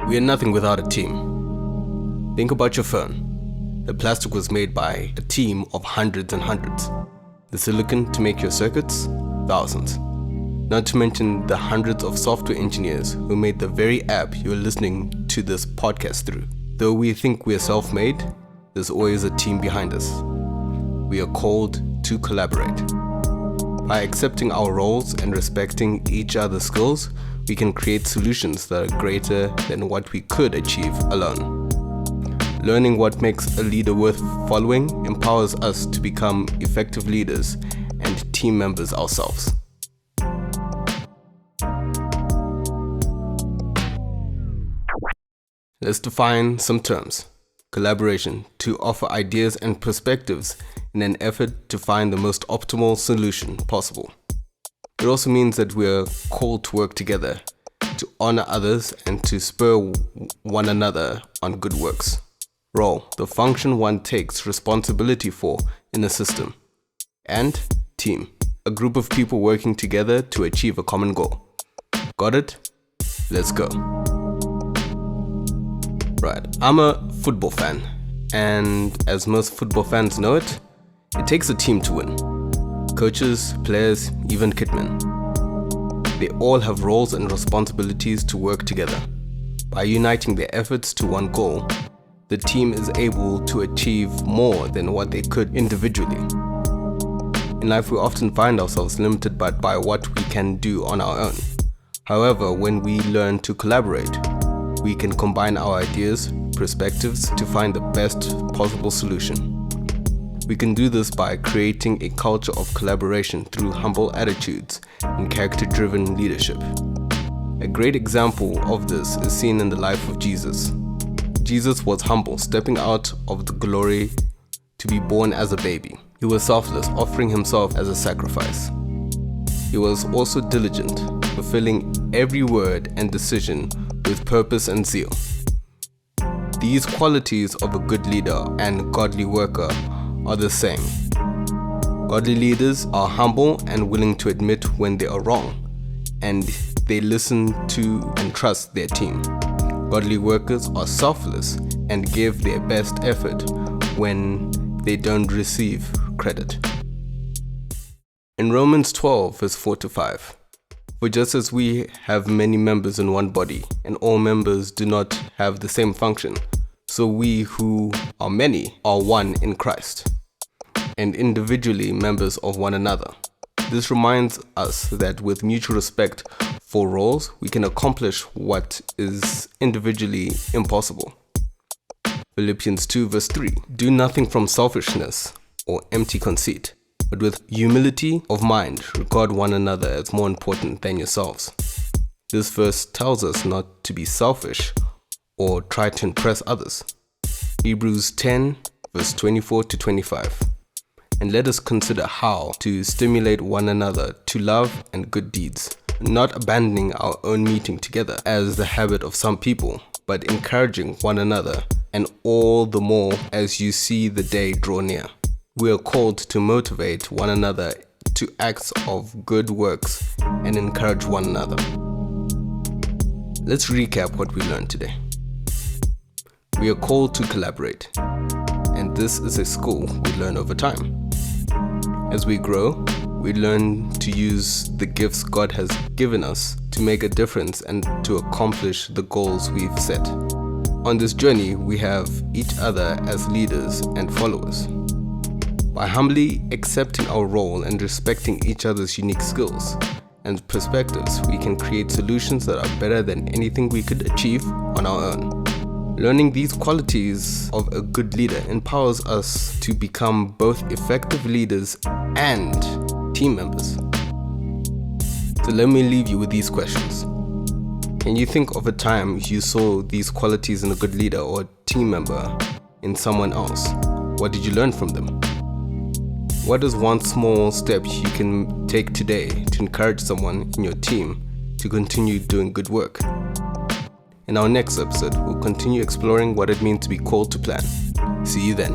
We are nothing without a team. Think about your phone. The plastic was made by a team of hundreds and hundreds. The silicon to make your circuits, thousands. Not to mention the hundreds of software engineers who made the very app you are listening to this podcast through. Though we think we are self-made, there's always a team behind us. We are called to collaborate. By accepting our roles and respecting each other's skills, we can create solutions that are greater than what we could achieve alone. Learning what makes a leader worth following empowers us to become effective leaders and team members ourselves. Let's define some terms. Collaboration, to offer ideas and perspectives in an effort to find the most optimal solution possible. It also means that we are called to work together, to honor others, and to spur one another on good works. Role, the function one takes responsibility for in a system. And team, a group of people working together to achieve a common goal. Got it? Let's go. Right, I'm a football fan, and as most football fans know it takes a team to win. Coaches, players, even kitmen. They all have roles and responsibilities to work together. By uniting their efforts to one goal, the team is able to achieve more than what they could individually. In life, we often find ourselves limited by what we can do on our own. However, when we learn to collaborate, we can combine our ideas, perspectives to find the best possible solution. We can do this by creating a culture of collaboration through humble attitudes and character-driven leadership. A great example of this is seen in the life of Jesus. Jesus was humble, stepping out of the glory to be born as a baby. He was selfless, offering himself as a sacrifice. He was also diligent, fulfilling every word and decision with purpose and zeal. These qualities of a good leader and godly worker are the same. Godly leaders are humble and willing to admit when they are wrong, and they listen to and trust their team. Godly workers are selfless and give their best effort when they don't receive credit. In Romans 12, verse 4-5, for just as we have many members in one body, and all members do not have the same function, so we who are many are one in Christ, and individually members of one another. This reminds us that with mutual respect for roles, we can accomplish what is individually impossible. Philippians 2 verse 3, do nothing from selfishness or empty conceit, but with humility of mind, regard one another as more important than yourselves. This verse tells us not to be selfish or try to impress others. Hebrews 10 verse 24-25. And let us consider how to stimulate one another to love and good deeds, not abandoning our own meeting together as the habit of some people, but encouraging one another, and all the more as you see the day draw near. We are called to motivate one another to acts of good works and encourage one another. Let's recap what we learned today. We are called to collaborate, and this is a skill we learn over time. As we grow, we learn to use the gifts God has given us to make a difference and to accomplish the goals we've set. On this journey, we have each other as leaders and followers. By humbly accepting our role and respecting each other's unique skills and perspectives, we can create solutions that are better than anything we could achieve on our own. Learning these qualities of a good leader empowers us to become both effective leaders and team members. So let me leave you with these questions. Can you think of a time you saw these qualities in a good leader or team member in someone else? What did you learn from them? What is one small step you can take today to encourage someone in your team to continue doing good work? In our next episode, we'll continue exploring what it means to be called to plan. See you then.